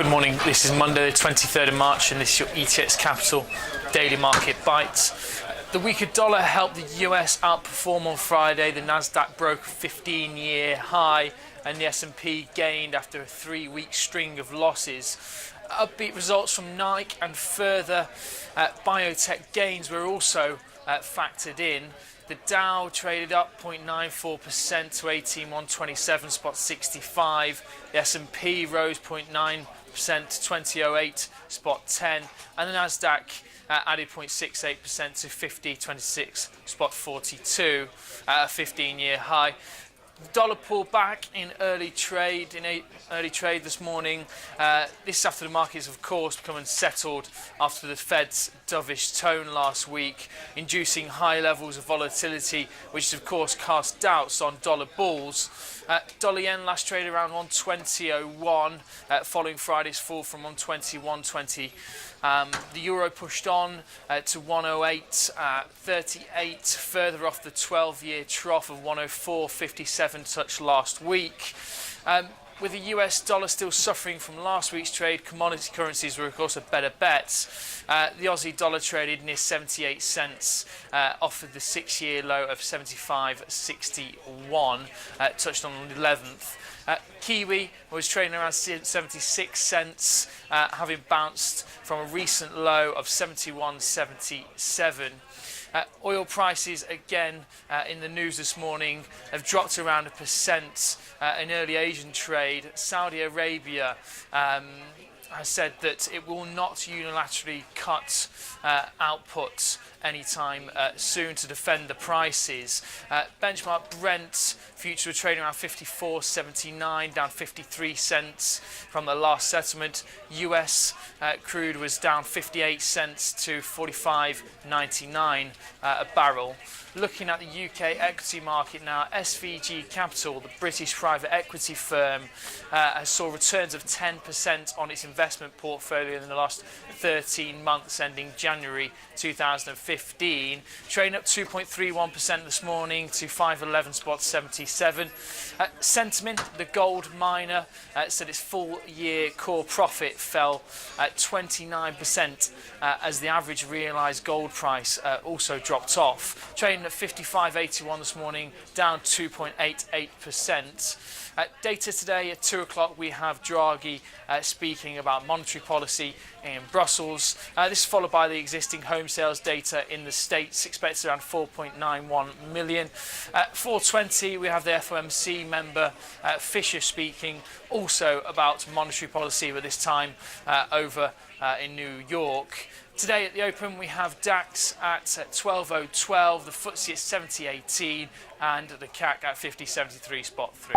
Morning, this is Monday the 23rd of March and this is your ETX Capital Daily Market Bites. The weaker dollar helped the US outperform on Friday. The Nasdaq broke a 15-year high and the S&P gained after a 3-week string of losses. Upbeat results from Nike and further biotech gains were also factored in. The Dow traded up 0.94% to 18,127 spot 65. The S&P rose 0.9% to 2008 spot 10, and the Nasdaq added 0.68% to 5026 spot 42, a 15-year high. The dollar pulled back in early trade this morning. This after the markets, of course, become unsettled after the Fed's dovish tone last week, inducing high levels of volatility, which of course cast doubts on dollar bulls. Dollar yen last traded around 120.01, following Friday's fall from 120.120. The euro pushed on to 108.38, further off the 12-year trough of 104.57 touched last week. With the US dollar still suffering from last week's trade, commodity currencies were of course a better bet. The Aussie dollar traded near 78 cents, off of the 6-year low of 75.61, touched on the 11th. Kiwi was trading around 76 cents, having bounced from a recent low of 71.77. Oil prices again in the news this morning have dropped around 1% in early Asian trade. Saudi Arabia has said that it will not unilaterally cut output anytime soon to defend the prices. Benchmark Brent future trading around 54.79, down 53 cents from the last settlement. US crude was down 58 cents to 45.99 a barrel. Looking at the UK equity market now, SVG Capital, the British private equity firm, saw returns of 10% on its investment portfolio in the last 13 months ending January 2015, trading up 2.31% this morning to 511 spot 77. Sentiment, the gold miner, said its full year core profit fell at 29% as the average realised gold price also dropped off, trading at 55.81 this morning, down 2.88%. Data today at 2 o'clock, we have Draghi speaking about monetary policy in Brussels. This is followed by the existing home sales data in the States, expected around 4.91 million. 4:20, we have the FOMC member Fisher speaking also about monetary policy, but this time over in New York. Today at the open, we have DAX at 12.012, the FTSE at 70.18, and the CAC at 50.73 spot 3.